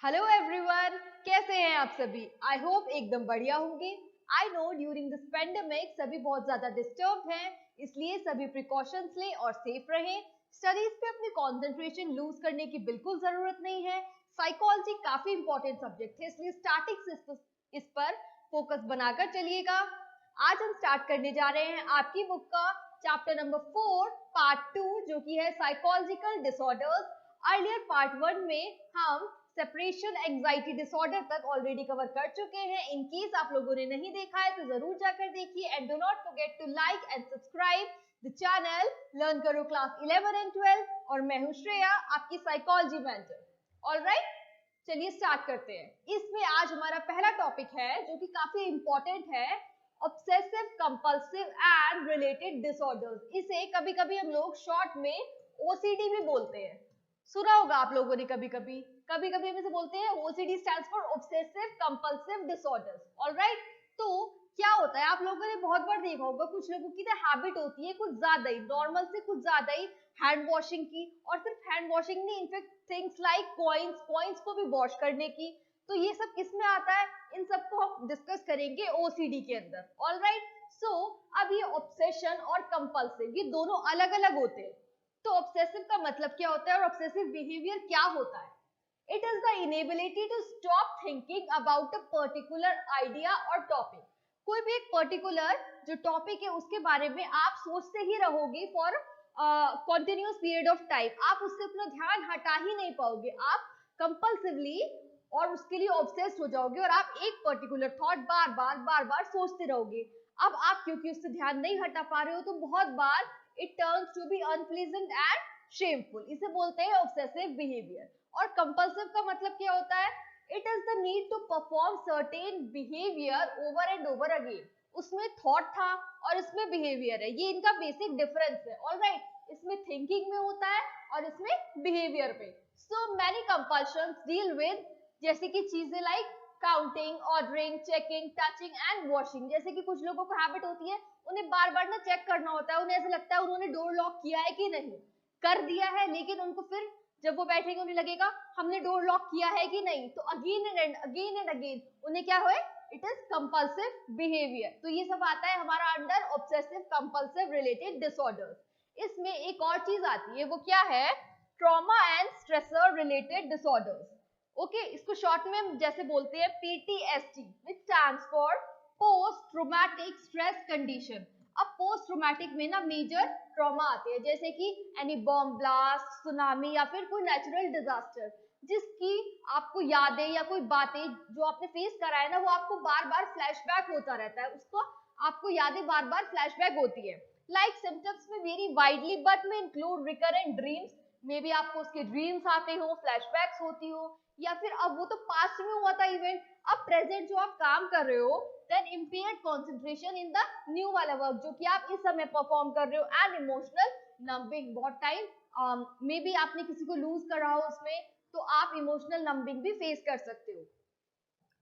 Hello everyone, कैसे हैं आप सभी? आई होप एकदम बढ़िया होंगे। I know during this pandemic सभी बहुत ज्यादा डिस्टर्ब हैं, इसलिए सभी प्रिकॉशंस लें और सेफ रहें। स्टडीज पे अपनी कंसंट्रेशन लूज करने की बिल्कुल जरूरत नहीं है। साइकोलॉजी काफी इंपॉर्टेंट सब्जेक्ट है, इसलिए स्टार्टिंग से इस पर फोकस बनाकर चलिएगा। आज हम स्टार्ट करने जा रहे हैं आपकी बुक का चैप्टर नंबर 4 पार्ट 2, जो कि है साइकोलॉजिकल डिसऑर्डर्स। अर्लियर पार्ट 1 में हम सेपरेशन एंजाइटी डिसऑर्डर तक ऑलरेडी कवर कर चुके हैं। इन केस आप लोगों ने नहीं देखा है तो जरूर जाकर देखिए and do not forget to like and subscribe the channel learn करो क्लास 11 एंड 12। और मैं हूं श्रेया, आपकी साइकोलॉजी मेंटर। ऑलराइट, चलिए स्टार्ट करते हैं। इसमें आज हमारा पहला टॉपिक है जो कि काफी इंपॉर्टेंट है, obsessive compulsive and related disorders. इसे कभी कभी हम लोग शॉर्ट में ओसीडी भी बोलते हैं। सुना होगा आप लोगों ने कभी कभी हम इसे बोलते हैं OCD stands for obsessive compulsive disorders. Alright, तो क्या होता है, आप लोगों ने बहुत बार देखा होगा कुछ लोगों की हैबिट होती है कुछ ज्यादा ही, नॉर्मल से कुछ ज्यादा ही हैंड वॉशिंग की। और सिर्फ हैंड वॉशिंग नहीं, इनफेक्ट थिंग्स लाइक कॉइन्स को भी वॉश करने की। तो ये सब किस में आता है, इन सबको हम डिस्कस करेंगे ओसीडी के अंदर। ऑलराइट, सो अब ये ऑब्सेशन और कंपल्सिव ये दोनों अलग अलग होते हैं। तो ऑब्सेसिव का मतलब क्या होता है और ऑब्सेसिव बिहेवियर क्या होता है? It is the inability to stop thinking about a particular idea और टॉपिक। कोई भी एक पर्टिकुलर जो टॉपिक है उसके बारे में आप सोचते ही रहोगे for continuous period of time. आप उससे अपना ध्यान हटा ही नहीं पाओगे, आप कंपल्सिवली और उसके लिए ऑब्सेस्ड हो जाओगे और आप एक पर्टिकुलर थॉट बार बार सोचते रहोगे। अब आप क्योंकि उससे ध्यान नहीं हटा पा रहे हो तो बहुत बार it turns to be unpleasant and shameful. इसे बोलते हैं ऑब्सेसिव बिहेवियर। और कंपल्सिव का मतलब क्या होता है? It is the need to perform certain behaviour over and over again. उसमें थॉट था और इसमें बिहेवियर है, ये इनका बेसिक डिफरेंस है। ऑलराइट, इसमें थिंकिंग में होता है और इसमें बिहेवियर में। So many compulsions deal with जैसे कि चीजें like counting, ordering, checking, touching and washing. जैसे कि कुछ लोगों को हैबिट होती है उन्हें बार बार ना चेक करना होता है, उन्हें ऐसा लगता है उन्होंने डोर लॉक किया है कि नहीं। कर दिया है लेकिन उनको फिर जब वो बैठेंगे उन्हें लगेगा हमने डोर लॉक किया है कि नहीं, तो अगेन एंड अगेन उन्हें क्या होए, इट इज कंपल्सिव बिहेवियर। तो ये सब आता है हमारा under obsessive compulsive related disorders. इसमें एक और चीज आती है, वो क्या है? Trauma and stressor related disorders. Okay, इसको शॉर्ट में हम जैसे बोलते हैं PTSD, which stands for post traumatic stress condition. अब पोस्ट ट्रॉमेटिक में ना मेजर ट्रॉमा आते हैं, जैसे कि एनी बॉम्ब ब्लास्ट, सुनामी या फिर कोई नेचुरल डिजास्टर, जिसकी आपको यादें या कोई बातें जो आपने फेस करा है ना वो आपको बार बार फ्लैशबैक होता रहता है, उसको आपको यादें बार बार फ्लैशबैक होती है। लाइक सिम्टम्स में वेरी वाइडली बट में include recurrent dreams, may be आपको उसके ड्रीम्स आते हो, फ्लैशबैक्स होती हो, या फिर अब वो तो पास्ट में हुआ था इवेंट, अब प्रेजेंट जो आप काम कर रहे हो, then impaired concentration in the new वाला वर्क जो कि आप इस समय परफॉर्म कर रहे हो, एंड इमोशनल नंबिंग। बहुत टाइम मे बी आपने किसी को लूज करा हो उसमें, तो आप इमोशनल नंबिंग भी फेस कर सकते हो।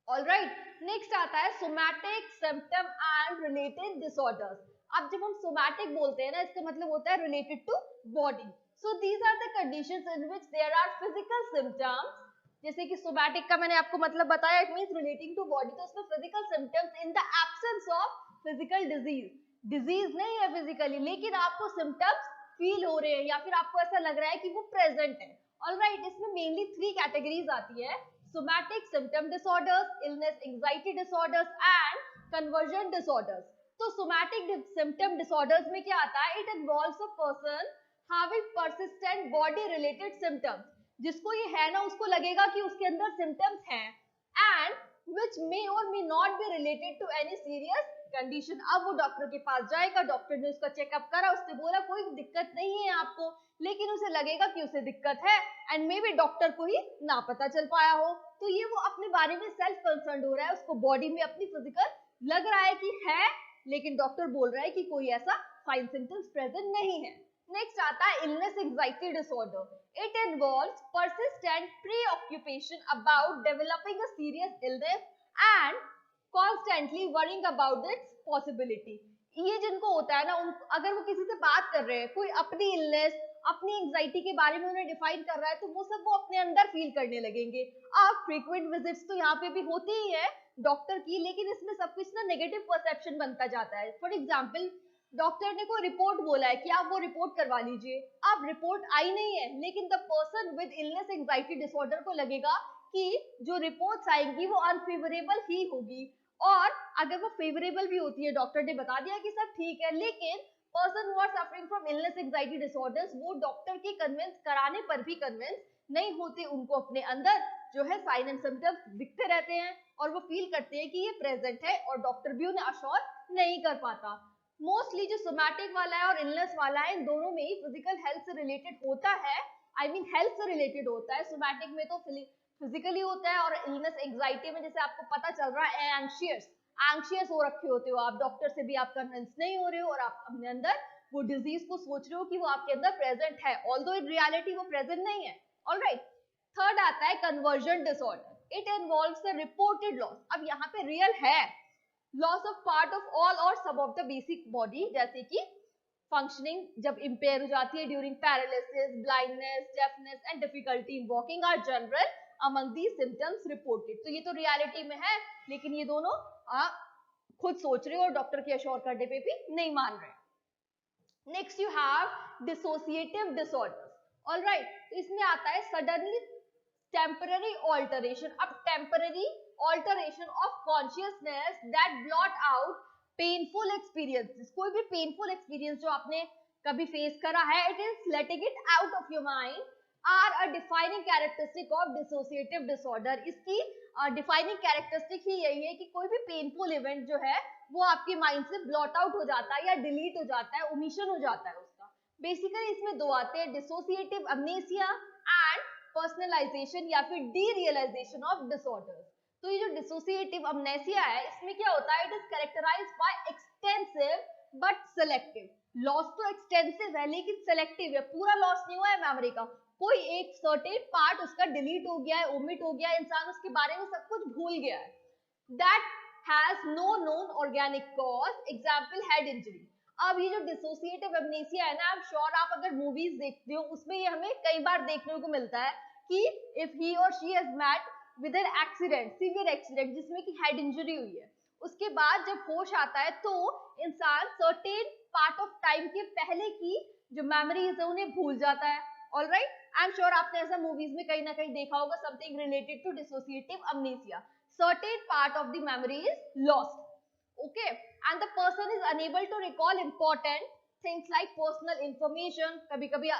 ऑलराइट, नेक्स्ट आता है somatic symptom and related disorders. अब जब हम सोमैटिक बोलते हैं ना, इसका मतलब होता है related to body. So these are the conditions in which there are physical symptoms. जैसे कि सोमैटिक का मैंने आपको मतलब बताया, it means relating to body, तो इसमें physical symptoms in the absence of physical disease. Disease नहीं है फिजिकली, लेकिन आपको सिम्पटम्स फील हो रहे हैं या फिर आपको ऐसा लग रहा है कि वो प्रेजेंट है। ऑलराइट, इसमें मेनली 3 कैटेगरीज आती है: somatic symptom disorders, illness anxiety disorders and conversion disorders। तो somatic symptom disorders में क्या आता है? It involves a person having persistent body related symptoms। जिसको ये है ना उसको लगेगा कि उसके अंदर symptoms हैं, and which may or may not be related to any serious condition. अब वो डॉक्टर के पास जाएगा, डॉक्टर ने उसका चेकअप करा, उसने बोला कोई दिक्कत नहीं है आपको, लेकिन उसे लगेगा कि उसे दिक्कत है, एंड मे बी डॉक्टर को ही ना पता चल पाया हो। तो ये वो अपने बारे में सेल्फ कंसर्न हो रहा है, उसको बॉडी में अपनी फिजिकल लग रहा है कि है, लेकिन डॉक्टर बोल रहा है कि कोई ऐसा साइन सिम्टम्स प्रेजेंट नहीं है। नेक्स्ट आता है illness anxiety disorder. It involves persistent preoccupation about developing a serious illness and constantly worrying about its possibility। ये जिनको होता है ना, अगर वो किसी से बात कर रहे हैं, कोई अपनी इलनेस अपनी एंजाइटी के बारे में उन्हें डिफाइन कर रहा है, तो वो सब वो अपने अंदर फील करने लगेंगे। अब फ्रीक्वेंट विजिट्स तो यहाँ पे भी होती ही है डॉक्टर की, लेकिन इसमें सब कुछ ना नेगेटिव परसेप्शन बनता जाता है। फॉर एग्जाम्पल, डॉक्टर ने कोई रिपोर्ट बोला है कि आप वो रिपोर्ट करवा लीजिए, अब रिपोर्ट आई नहीं है, लेकिन the person with illness anxiety disorder को लगेगा कि जो रिपोर्ट्स आएंगी वो अनफेवरेबल ही होगी, और अगर वो फेवरेबल भी होती है, डॉक्टर ने बता दिया कि सब ठीक है, लेकिन person who are suffering from illness anxiety disorders वो डॉक्टर के कन्विंस कराने पर भी कन्विंस नहीं होते, उनको अपने अंदर जो है साइन एंड सिम्टम्स दिखते रहते हैं और वो फील करते हैं कि ये प्रेजेंट है, और डॉक्टर भी उन्हें अश्योर नहीं कर पाता। मोस्टली जो सोमैटिक वाला है और इलनेस वाला है, इन दोनों में ही फिजिकल हेल्थ से रिलेटेड होता है, आई मीन हेल्थ से रिलेटेड होता है। सोमैटिक में तो फिजिकली होता है, और इलनेस एंजाइटी में जैसे आपको पता चल रहा है एंग्शियस हो रखे होते हो आप, डॉक्टर से भी आप कन्विंस नहीं हो रहे हो, और आप अपने अंदर वो डिजीज को सोच रहे हो कि वो आपके अंदर प्रेजेंट है, ऑल्दो इन रियलिटी वो प्रेजेंट नहीं है। ऑलराइट, थर्ड आता है conversion disorder. It involves the reported loss. अब यहाँ पे रियल है loss of part of all और सब ऑफ द बेसिक बॉडी, जैसे कि फंक्शनिंग जब इम्पेयर हो जाती है during paralysis, blindness, deafness and difficulty in walking are general among the symptoms reported. तो ये तो रियलिटी में है, लेकिन ये दोनों आप खुद सोच रहे हो और डॉक्टर के अश्योर करने पे भी नहीं मान रहे। Next you have dissociative disorders. Alright, तो इसमें आता है सडनली टेम्पररी ऑल्टरेशन। अब temporary alteration of consciousness that blot out painful experiences. कोई भी पेनफुल एक्सपीरियंस जो आपने कभी फेस करा है, it is letting it out of your mind are a defining characteristic of dissociative disorder. इसकी डिफाइनिंग कैरेक्टरिस्टिक ही यही है कि कोई भी पेनफुल इवेंट जो है वो आपके माइंड से ब्लॉट आउट हो जाता है या डिलीट हो जाता है, ओमिशन हो जाता है उसका। बेसिकली इसमें दो आते हैं, डिसोसिएटिव अमनेसिया एंड पर्सनलाइजेशन या फिर डीरियलाइजेशन ऑफ डिसऑर्डर्स। तो ये जो डिसोसिएटिव अमनेसिया है, इसमें क्या होता है, it is characterised by extensive but selective. Loss तो एक्सटेंसिव है लेकिन सेलेक्टिव है, पूरा लॉस नहीं हुआ है मेमोरी का, कोई एक सर्टेन पार्ट उसका डिलीट हो गया है, ओमिट हो गया है, इंसान उसके बारे में सब कुछ भूल गया है। That has no known organic cause, example head injury. अब ये जो डिसोसिएटिव एमनेसिया है ना, आप श्योर आप अगर मूवीज देखते हो उसमें ये हमें कई बार देखने को मिलता है कि इफ ही और she has met with an accident, severe accident जिसमें कि हेड इंजरी हुई है, उसके बाद जब होश आता है तो इंसान सर्टेन पार्ट ऑफ टाइम के पहले की जो मेमोरीज है उन्हें भूल जाता है। ऑलराइट, आई एम श्योर आपने ऐसा मूवीज में कहीं ना कहीं देखा होगा, something related to dissociative amnesia. Certain part of the memory is lost, okay, and the person is unable to recall important things like personal information. कभी कभी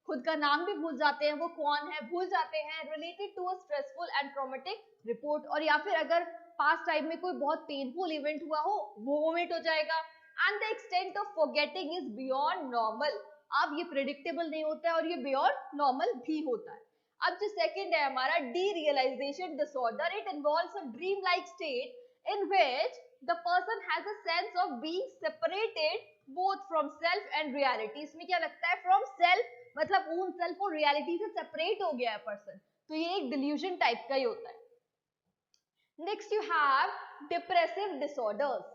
खुद का नाम भी भूल जाते हैं, वो कौन है भूल जाते हैं, related to a stressful and traumatic report, और या फिर अगर पास्ट टाइम में कोई बहुत पेनफुल इवेंट हुआ हो वो ओमिट हो जाएगा। and the extent of forgetting is beyond normal। अब ये प्रेडिक्टेबल नहीं होता है और ये बियॉन्ड नॉर्मल भी होता है। अब जो सेकंड है हमारा derealisation disorder, it involves a dream like state in which the person has a sense of being separated both from self and reality. इसमें क्या लगता है, फ्रॉम सेल्फ मतलब ओन सेल्फ और रियलिटी से सेपरेट हो गया है पर्सन, तो ये एक डिल्यूजन टाइप का ही होता है। Next you have depressive disorders.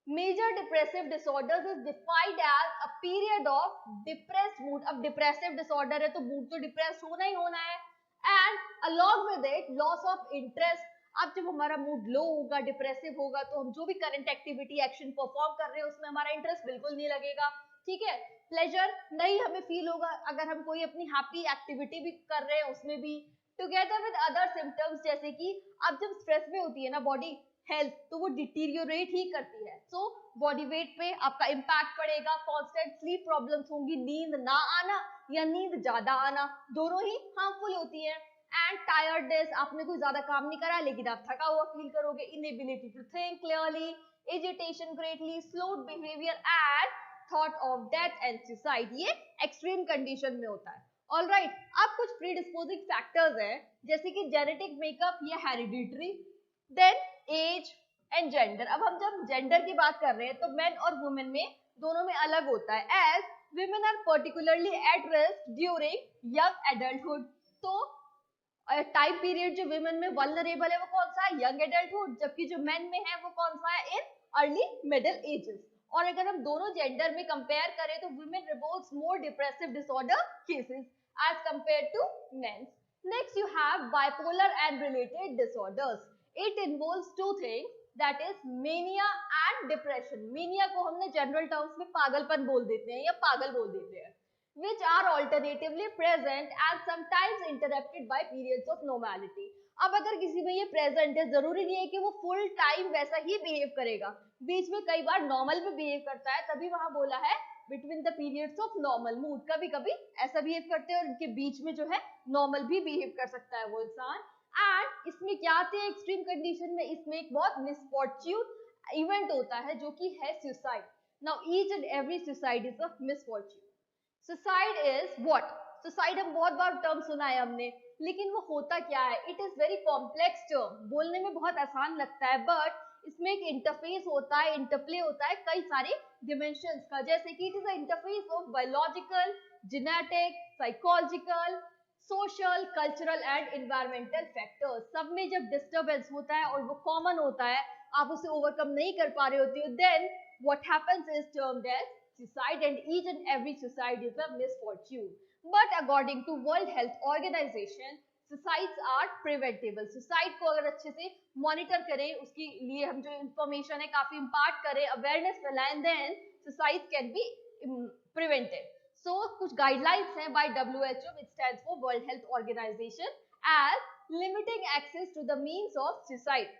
Major depressive disorders is defined as a period of depressed mood। अब depressive disorder है तो mood तो depressed होना ही होना है, and along with it loss of interest। अब जब हमारा मूड लो होगा, डिप्रेसिव होगा, तो हम जो भी करंट एक्टिविटी एक्शन परफॉर्म कर रहे हैं उसमें हमारा इंटरेस्ट बिल्कुल नहीं लगेगा, ठीक है, प्लेजर नहीं हमें फील होगा अगर हम कोई अपनी हैप्पी एक्टिविटी भी कर रहे हैं उसमें भी, टुगेदर विद अदर सिम्टम्स जैसे कि अब जब स्ट्रेस में होती है ना बॉडी हेल्थ, तो वो डिटीरियोरेट ही करती है, सो बॉडी वेट पे आपका इम्पैक्ट पड़ेगा, कांस्टेंट स्लीप प्रॉब्लम्स होंगी, नींद ना आना या नींद ज्यादा आना, दोनों ही हार्मफुल होती है। एंड टायर्डनेस, आपने कोई ज्यादा काम नहीं करा लेकिन आप थका हुआ फील करोगे, inability to think clearly, agitation greatly, slowed behaviour and thought of death and suicide, ये एक्सट्रीम कंडीशन में होता है। ऑलराइट, अब कुछ प्रीडिस्पोजिंग फैक्टर्स हैं जैसे कि जेनेटिक मेकअप या hereditary, then age and gender. अब हम जब जेंडर की बात कर रहे हैं तो मेन और वुमेन में दोनों में अलग होता है, as women are particularly at risk during young adulthood। तो टाइम पीरियड जो women में vulnerable है वो कौन सा है, young adulthood, जबकि जो men में है वो कौन सा है, in early middle ages। और अगर हम दोनों जेंडर में कंपेयर करें तो women reports more depressive disorder cases as compare to mens. Next you have bipolar and related disorders. It involves two things, that is mania and depression. Mania को हमने general terms में पागलपन बोल देते हैं या पागल बोल देते हैं, which are alternatively present and sometimes interrupted by periods of normality. अब अगर किसी में ये प्रेजेंट है, जरूरी नहीं है कि वो फुल टाइम वैसा ही बिहेव करेगा, बीच में कई बार नॉर्मल में बिहेव करता है, तभी वहां बोला है between the periods of normal mood. कभी कभी ऐसा बिहेव करते हैं और उनके बीच में जो है नॉर्मल भी बिहेव कर सकता है वो इंसान. एंड इसमें क्या आते हैं एक्सट्रीम कंडीशन में, इसमें एक बहुत मिसफॉर्च्यून इवेंट होता है जो कि है suicide. Now each and every suicide is a misfortune. Suicide is what? Suicide हम बहुत बार टर्म सुना है हमने, लेकिन वो होता क्या है? It is very complex term. बोलने में बहुत आसान लगता है, बट इसमें एक इंटरफेस होता है, इंटरप्ले होता है कई सारे डिमेंशंस का. जैसे कि it is a interface of biological, genetic, psychological, social, cultural and environmental factors. सब में जब डिस्टर्बेंस होता है और वो कॉमन होता है, आप उसे ओवरकम नहीं कर पा रहे होते हो, then what happens is termed as suicide, and each and every suicide is a misfortune. But according to World Health Organization, suicides are preventable. suicide को अगर अच्छे से मॉनिटर करें, उसके लिए हम जो इंफॉर्मेशन है काफी इम्पार्ट करें, अवेयरनेस फैलाएं, then suicide can be prevented. So कुछ गाइडलाइंस हैं by WHO, which stands for World Health Organization, as limiting access to the means of suicide.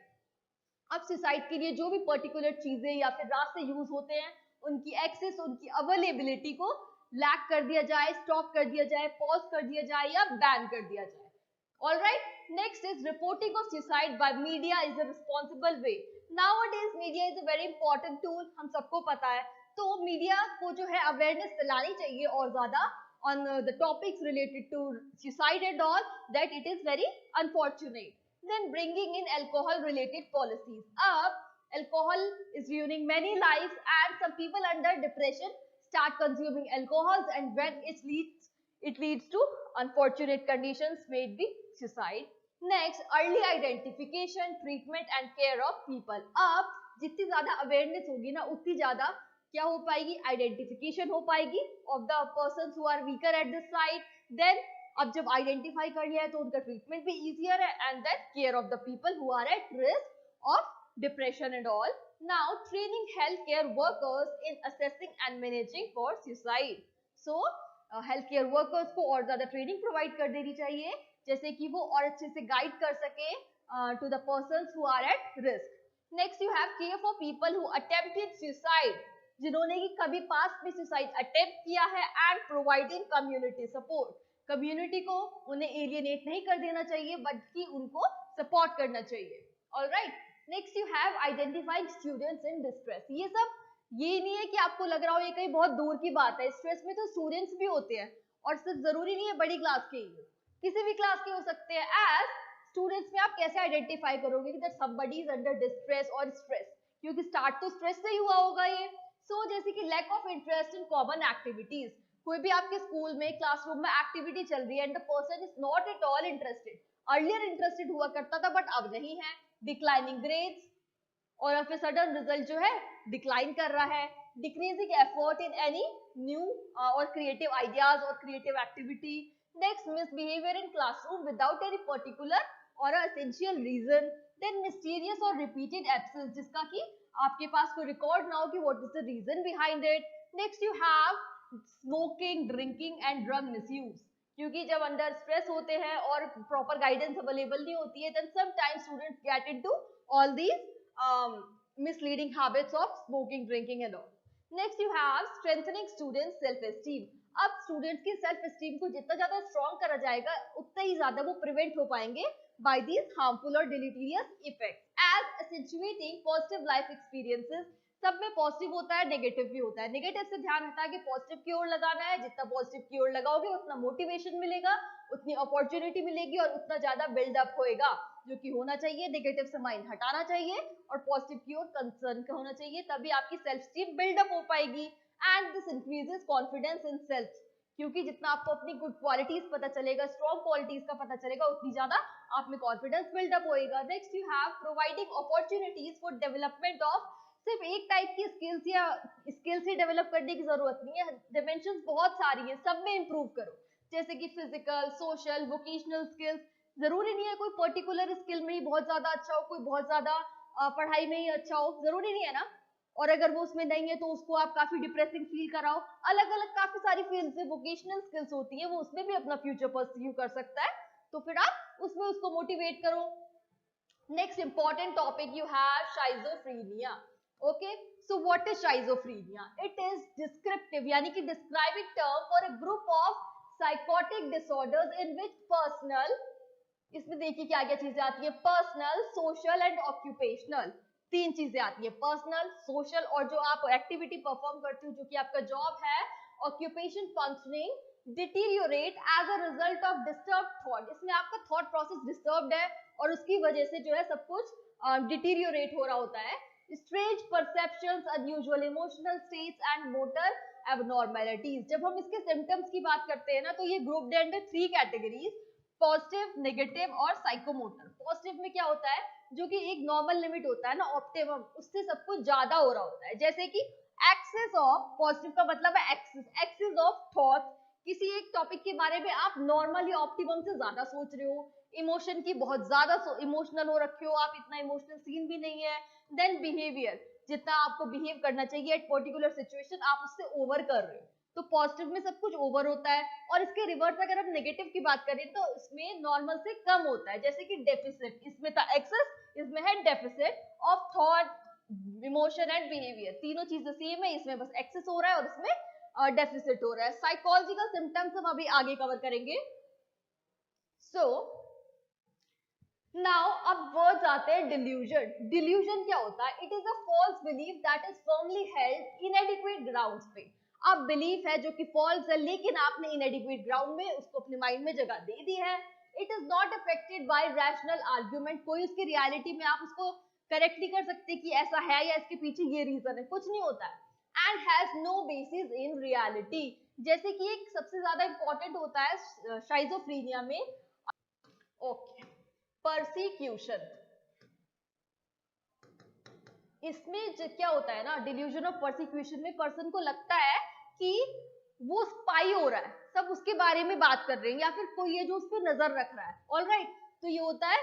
अब सुसाइड के लिए जो भी पर्टिकुलर चीजें या फिर रास्ते यूज होते हैं, उनकी एक्सेस, उनकी अवेलेबिलिटी को लैक कर दिया जाए, स्टॉप कर दिया जाए, पॉज कर दिया जाए या बैन कर दिया जाए. Alright, next is reporting of suicide by media is a responsible way. Nowadays media is a very important tool, हम सबको पता है. तो मीडिया को जो है अवेयरनेस फैलानी चाहिए और ज्यादा on the topics related to suicide and all, that it is very unfortunate. Then bringing in alcohol related policies. Alcohol is ruining many lives, and some people under depression start consuming alcohols, and when it leads to unfortunate conditions, may it be suicide. Next, early identification, treatment and care of people. अब जितनी ज्यादा awareness होगी ना, उतनी ज्यादा क्या हो पाएगी? आइडेंटिफिकेशन हो पाएगी of the persons who are weaker at this side. Then अब जब आइडेंटिफाई कर लिया है तो उनका ट्रीटमेंट भी इजियर है, and then care of the people who are at risk of depression and all. Now training health care workers in assessing and managing for suicide. So health care workers को और ज्यादा training provide कर देनी चाहिए, जैसे कि वो और अच्छे से गाइड कर सके to the persons who are at risk. Next you have care for people who attempted suicide, जिन्होंने कि कभी पास्ट में सुसाइड अटेम्प्ट किया है, and providing community support. Community को उन्हें एलियनेट नहीं कर देना चाहिए, बल्कि उनको सपोर्ट करना चाहिए. Alright, next you have identifying students in distress. ये नहीं है कि आपको लग रहा हो ये कहीं बहुत दूर की बात है. स्ट्रेस में तो स्टूडेंट्स भी होते हैं, और सिर्फ जरूरी नहीं है बड़ी क्लास के ही, किसी भी क्लास के हो सकते हैं. एज स्टूडेंट्स में आप कैसे आइडेंटिफाई करोगे कि that somebody is under distress और स्ट्रेस? क्योंकि स्टार्ट तो स्ट्रेस से ही हुआ होगा ये. सो जैसे कि lack of interest in common activities. कोई भी आपके स्कूल में क्लासरूम में एक्टिविटी चल रही है and the person is not at all interested. Earlier interested हुआ करता था बट अब नहीं है. डिक्लाइनिंग ग्रेड्स, और ऑफ ए सडन रिजल्ट जो है डिक्लाइन कर रहा है. Decreasing effort in any new और क्रिएटिव आइडियाज और creative activity. Next, misbehaviour in classroom without any particular और एसेंशियल रीजन. देन मिस्टीरियस और रिपीटेड एब्सेंस, जिसका कि आपके पास कोई रिकॉर्ड ना हो कि what is the reason behind it. Next you have smoking, drinking and drug misuse. क्योंकि जब अंडर स्ट्रेस होते हैं और प्रॉपर गाइडेंस अवेलेबल नहीं होती है, then sometimes students get into all these misleading habits of smoking, drinking and all. Next you have strengthening students self esteem. अब students की सेल्फ एस्टीम को जितना ज्यादा स्ट्रॉन्ग करा जाएगा, उतना ही ज्यादा वो प्रिवेंट हो पाएंगे by these harmful or deleterious effects. As accentuating positive life experiences, सब में पॉजिटिव होता है, नेगेटिव भी होता है. नेगेटिव से ध्यान हटा के पॉजिटिव की ओर लगाना है. जितना पॉजिटिव की ओर लगाओगे उतना मोटिवेशन मिलेगा, उतनी अपॉर्चुनिटी मिलेगी और उतना ज्यादा बिल्डअप होएगा, जो कि होना चाहिए. नेगेटिव से माइंड हटाना चाहिए और पॉजिटिव की ओर कंसर्न का होना चाहिए, तभी आपकी सेल्फ स्टीम बिल्डअप हो पाएगी. And this increases confidence in self, क्योंकि जितना आपको अपनी गुड क्वालिटीज पता चलेगा, स्ट्रॉन्ग क्वालिटीज का पता चलेगा, उतनी ज्यादा आप में कॉन्फिडेंस बिल्डअप होएगा. Next you have providing opportunities for development of सिर्फ एक टाइप की स्किल्स ही डेवलप करने की जरूरत नहीं है, डिमेंशंस बहुत सारी है, सब में इंप्रूव करो, जैसे कि फिजिकल, सोशल, वोकेशनल स्किल्स। जरूरी नहीं है कोई पर्टिकुलर स्किल में ही बहुत ज्यादा अच्छा हो, कोई बहुत ज्यादा पढ़ाई में ही अच्छा हो, जरूरी नहीं है ना। और अगर वो उसमें नहीं है तो उसको आप काफी डिप्रेसिंग फील कराओ। अलग अलग काफी सारी फील्ड से वोकेशनल स्किल्स होती है, वो उसमें भी अपना फ्यूचर परस्यू कर सकता है, तो फिर आप उसमें उसको मोटिवेट करो। Next important topic you have schizophrenia. Okay, so what is schizophrenia? It is descriptive, यानी कि describing term for a group of psychotic disorders in which personal, इसमें देखिए क्या क्या चीजें आती है, पर्सनल, सोशल एंड ऑक्यूपेशनल, तीन चीजें आती है, पर्सनल, सोशल और जो आप एक्टिविटी परफॉर्म करते हो जो कि आपका जॉब है, occupation functioning deteriorate as a result of disturb thought, इसमें आपका थॉट प्रोसेस डिस्टर्ब्ड है और उसकी वजह से जो है सब कुछ डिटीरियोरेट हो रहा होता है। Strange perceptions, unusual emotional states and motor एबनॉर्मैलिटीज। जब हम इसके सिम्टम्स की बात करते हैं ना तो ये grouped under 3 categories, positive, negative और साइकोमोटर। पॉजिटिव में क्या होता है, जो कि एक नॉर्मल लिमिट होता है ना, ऑप्टिमम, उससे सब कुछ ज्यादा हो रहा होता है, जैसे कि एक्सेस ऑफ, पॉजिटिव का मतलब है एक्सेस ऑफ थॉट, किसी एक टॉपिक के बारे में आप नॉर्मली ऑप्टिमम से ज्यादा सोच रहे हो, इमोशन की बहुत ज्यादा इमोशनल हो रखे हो, आप इतना इमोशनल सीन भी नहीं है। देन बिहेवियर, जितना आपको बिहेव करना चाहिए एट पर्टिकुलर सिचुएशन आप उससे ओवर कर रहे हो, तो पॉजिटिव में सब कुछ ओवर होता है। और इसके रिवर्स अगर हम नेगेटिव की बात करें तो इसमें नॉर्मल से कम होता है, जैसे कि डेफिसिट, इसमें था एक्सेस, इसमें है deficit of thought, emotion and behaviour, तीनों चीजें सेम है, इसमें बस एक्सेस हो रहा है और इसमें डेफिसिट हो रहा है। साइकोलॉजिकल सिम्टम्स हम अभी आगे कवर करेंगे। सो नाउ अब वर्ड्स आते हैं डिल्यूजन। डिल्यूजन क्या होता है? It is a false belief that is firmly held inadequate grounds पे। अब बिलीफ है जो कि फॉल्स है लेकिन आपने इनएडिक्वेट ग्राउंड में उसको अपने माइंड में जगह दे दी है। It is not affected by rational argument, कोई उसकी रियलिटी में आप उसको करेक्ट नहीं कर सकते कि ऐसा है या इसके पीछे ये रीजन है, कुछ नहीं होता है। And has no basis in reality, जैसे कि एक सबसे ज्यादा इंपॉर्टेंट होता है शाइजोफ्रीनिया में, ओके, परसिक्यूशन। इसमें क्या होता है ना, डिल्यूजन ऑफ परसिक्यूशन में पर्सन को लगता है कि वो स्पाई हो रहा है, सब उसके बारे में बात कर रहे हैं या फिर कोई है जो उस पर नजर रख रहा है। ऑलराइट, तो ये होता है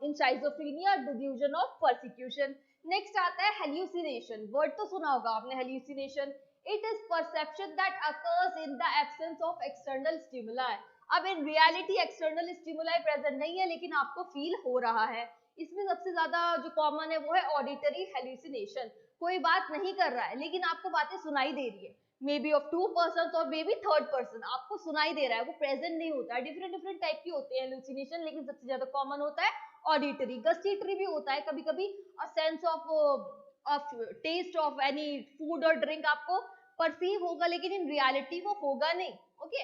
in schizophrenia delusion of persecution. Next आता है हेल्यूसिनेशन। वर्ड तो सुना होगा आपने, hallucination. It is perception that occurs in the absence of external stimuli. अब in reality external stimuli present नहीं है लेकिन आपको फील हो रहा है। इसमें सबसे ज्यादा जो कॉमन है वो है ऑडिटरी हेल्यूसिनेशन। कोई बात नहीं कर रहा है लेकिन आपको बातें सुनाई दे रही है, मे बी ऑफ 2 पर्सन और मे बी थर्ड पर्सन, आपको सुनाई दे रहा है, वो प्रेजेंट नहीं होता है। डिफरेंट डिफरेंट टाइप की होती है हेल्यूसिनेशन, लेकिन सबसे ज्यादा कॉमन होता है ऑडिटरी। गस्टिटरी भी होता है कभी कभी, a sense of taste of any food और ड्रिंक आपको परसीव होगा लेकिन इन रियलिटी वो होगा नहीं। Okay,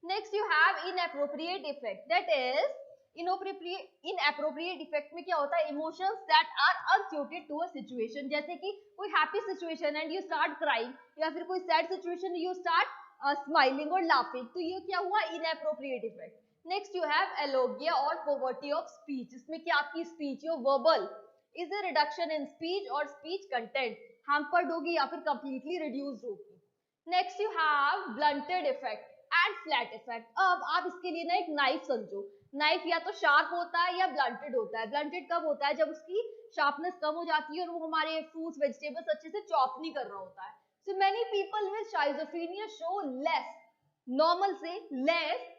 next you have inappropriate affect, that is inappropriate affect में क्या होता है, emotions that are unsuited to a situation, जैसे कि कोई happy situation and you start crying, या फिर कोई sad situation you start smiling और लाफिंग, तो ये क्या हुआ, inappropriate affect. Next you have एलोगिया और पॉवर्टी ऑफ स्पीच। इसमें क्या आपकी speech your verbal is a reduction in speech और स्पीच कंटेंट हैम्पर्ड होगी या फिर कंप्लीटली रिड्यूस्ड होगी। Next you have blunted effect and flat effect. अब आप इसके लिए ना एक नाइफ समझो, नाइफ या तो शार्प होता है या ब्लंटेड होता है। ब्लंटेड कब होता है, जब उसकी शार्पनेस कम हो जाती है और वो हमारे फ्रूट्स वेजिटेबल्स अच्छे से चॉप नहीं कर रहा होता है। So many people with schizophrenia show less, normal से less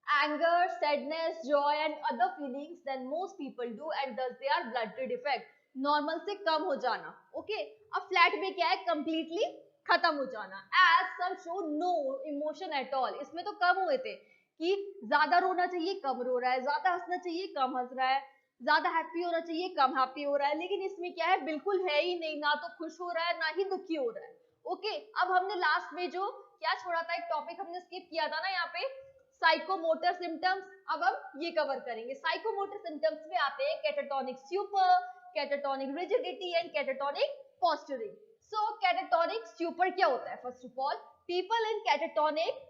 anger, sadness, joy and other feelings than most people do and thus they are blunted effect, normal से कम हो जाना। ओके, अब फ्लैट में क्या है, कंप्लीटली खत्म हो जाना। as some show no emotion at all, इसमें तो कम हुए थे कि ज्यादा रोना चाहिए कम रो रहा है, ज्यादा हंसना चाहिए कम हंस रहा है, ज्यादा हैप्पी होना चाहिए कम हैप्पी हो रहा है, लेकिन इसमें क्या है, बिल्कुल है ही नहीं, ना तो खुश हो रहा है ना ही दुखी हो रहा है। ओके, अब हमने लास्ट में जो क्या छोड़ा था, एक टॉपिक हमने स्किप किया था ना यहाँ पे, साइकोमोटर सिम्टम्स। अब हम ये कवर करेंगे। साइकोमोटर सिम्टम्स में आते हैं catatonic stupor, catatonic rigidity and catatonic posturing. So catatonic stupor क्या होता है, first of all people in catatonic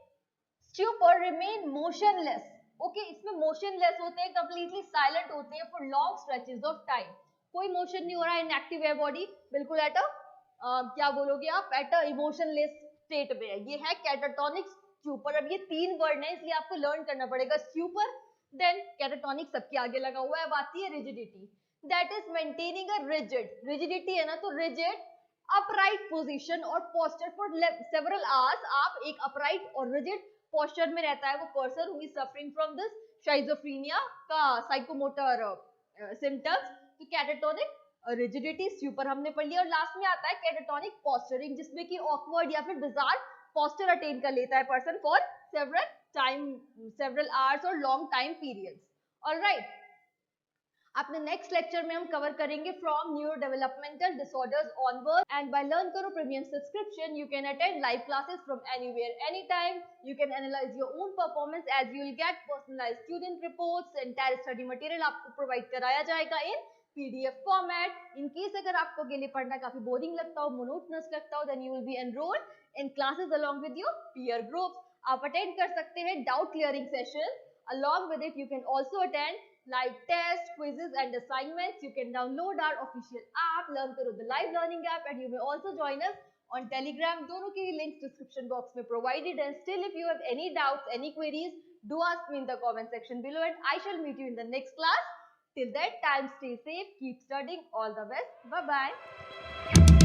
stupor remain motionless. Okay, इसमें मोशनलेस होते हैं, कंप्लीटली साइलेंट होते हैं for long stretches of time. कोई मोशन नहीं हो रहा है, इनएक्टिव है बॉडी, बिल्कुल एट अ क्या बोलोगे आप, एट अ इमोशनलेस स्टेट में है। ये है कैटाटोनिक स्ट्यूपर। अब ये 3 वर्ड है इसलिए आपको लर्न करना पड़ेगा। स्ट्यूपर, देन कैटाटोनिक सबके आगे लगा हुआ है। अब आती है rigidity, that is maintaining a rigid, rigidity है ना, तो रिजिड अपराइट पोजीशन और पोस्चर फॉर सेवरल आवर्स। आप एक अपराइट और रिजिड पोस्चर में रहता है वो person who is suffering from this schizophrenia का साइकोमोटर सिम्टम्स। तो कैटाटोनिक रिजिडिटी स्यूपर हमने पढ़ लिया। और लास्ट में आता है कैटाटोनिक पोस्चरिंग, जिसमें कि ऑकवर्ड या फिर बिजार पोस्चर अटेन कर लेता है पर्सन फॉर सेवरल आवर्स और लॉन्ग टाइम पीरियड्स। ऑलराइट, अपने नेक्स्ट लेक्चर में हम कवर करेंगे from neuro developmental disorders onward. And by learn करो premium subscription you can attend live classes from anywhere any time. You can analyse your own performance as you will get personalised student reports. Entire study material आपको provide कराया जाएगा in PDF format. In case अगर आपको अकेले पढ़ना काफी boring लगता हो, मोनोटोनस लगता हो, then you will be enrolled in classes along with your peer groups. आप अटेंड कर सकते हैं doubt clearing session. Along with it, you can also attend live tests, quizzes and assignments. You can download our official app, Learn Karo the live learning app, and you may also join us on Telegram. दोनों के links description box में provided. And still, if you have any doubts, any queries, do ask me in the comment section below, and I shall meet you in the next class. Till that time, stay safe, keep studying. All the best. Bye bye.